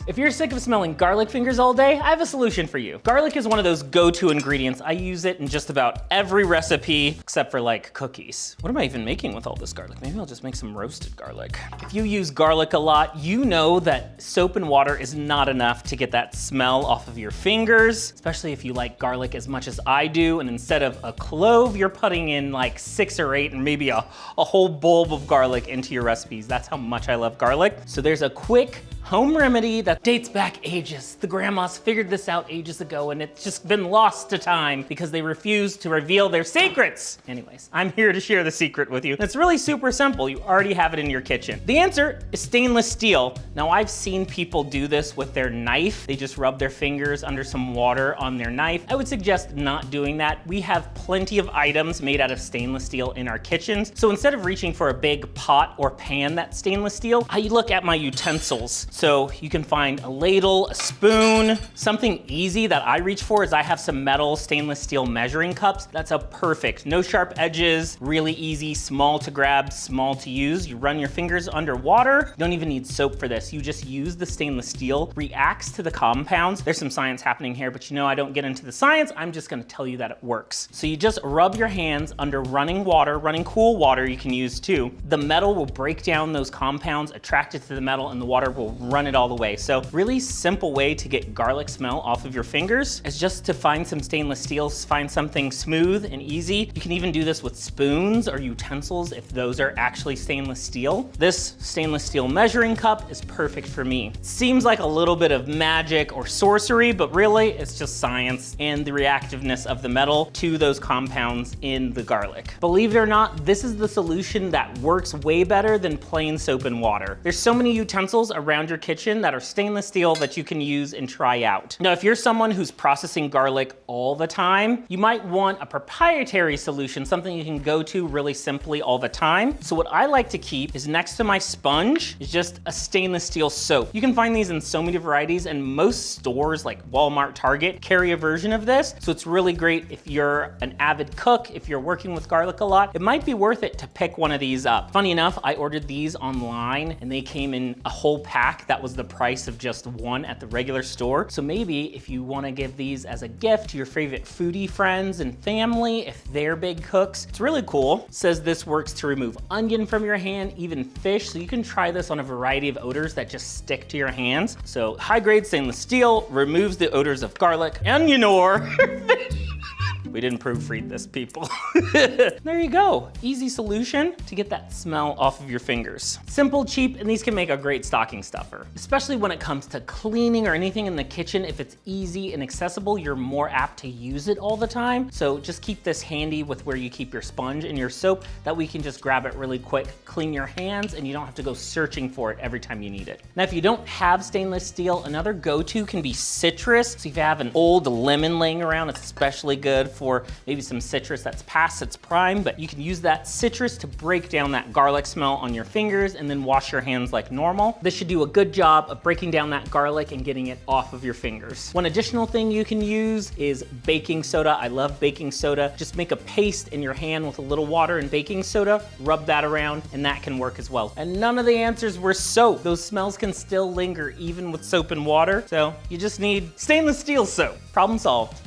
If you're sick of smelling garlic fingers all day, I have a solution for you. Garlic is one of those go-to ingredients. I use it in just about every recipe except for like cookies. What am I even making with all this garlic? Maybe I'll just make some roasted garlic. If you use garlic a lot, you know that soap and water is not enough to get that smell off of your fingers, especially if you like garlic as much as I do, and instead of a clove, you're putting in like 6 or 8 and maybe a whole bulb of garlic into your recipes. That's how much I love garlic. So there's a quick home remedy that dates back ages. The grandmas figured this out ages ago and it's just been lost to time because they refused to reveal their secrets. Anyways, I'm here to share the secret with you. It's really super simple. You already have it in your kitchen. The answer is stainless steel. Now I've seen people do this with their knife. They just rub their fingers under some water on their knife. I would suggest not doing that. We have plenty of items made out of stainless steel in our kitchens. So instead of reaching for a big pot or pan that's stainless steel, I look at my utensils. So you can find a ladle, a spoon. Something easy that I reach for is I have some metal stainless steel measuring cups. That's a perfect, no sharp edges, really easy, small to grab, small to use. You run your fingers under water. You don't even need soap for this. You just use the stainless steel, reacts to the compounds. There's some science happening here, but you know I don't get into the science. I'm just gonna tell you that it works. So you just rub your hands under running water, running cool water you can use too. The metal will break down those compounds, attract it to the metal, and the water will run it all the way. So really simple way to get garlic smell off of your fingers is just to find some stainless steel, find something smooth and easy. You can even do this with spoons or utensils if those are actually stainless steel. This stainless steel measuring cup is perfect for me. It seems like a little bit of magic or sorcery, but really it's just science and the reactiveness of the metal to those compounds in the garlic. Believe it or not, this is the solution that works way better than plain soap and water. There's so many utensils around your kitchen that are stainless steel that you can use and try out. Now, if you're someone who's processing garlic all the time, you might want a proprietary solution, something you can go to really simply all the time. So what I like to keep is next to my sponge is just a stainless steel soap. You can find these in so many varieties, and most stores like Walmart, Target carry a version of this. So it's really great if you're an avid cook, if you're working with garlic a lot, it might be worth it to pick one of these up. Funny enough, I ordered these online and they came in a whole pack that was the price of just one at the regular store. So maybe if you want to give these as a gift to your favorite foodie friends and family, if they're big cooks, it's really cool. It says this works to remove onion from your hand, even fish. So you can try this on a variety of odors that just stick to your hands. So high grade stainless steel removes the odors of garlic, onion, or fish. We didn't proofread this, people. There you go. Easy solution to get that smell off of your fingers. Simple, cheap, and these can make a great stocking stuffer. Especially when it comes to cleaning or anything in the kitchen, if it's easy and accessible, you're more apt to use it all the time. So just keep this handy with where you keep your sponge and your soap, that we can just grab it really quick, clean your hands, and you don't have to go searching for it every time you need it. Now, if you don't have stainless steel, another go-to can be citrus. So if you have an old lemon laying around, it's especially good for maybe some citrus that's past its prime, but you can use that citrus to break down that garlic smell on your fingers and then wash your hands like normal. This should do a good job of breaking down that garlic and getting it off of your fingers. One additional thing you can use is baking soda. I love baking soda. Just make a paste in your hand with a little water and baking soda, rub that around, and that can work as well. And none of the answers were soap. Those smells can still linger even with soap and water, so you just need stainless steel soap. Problem solved.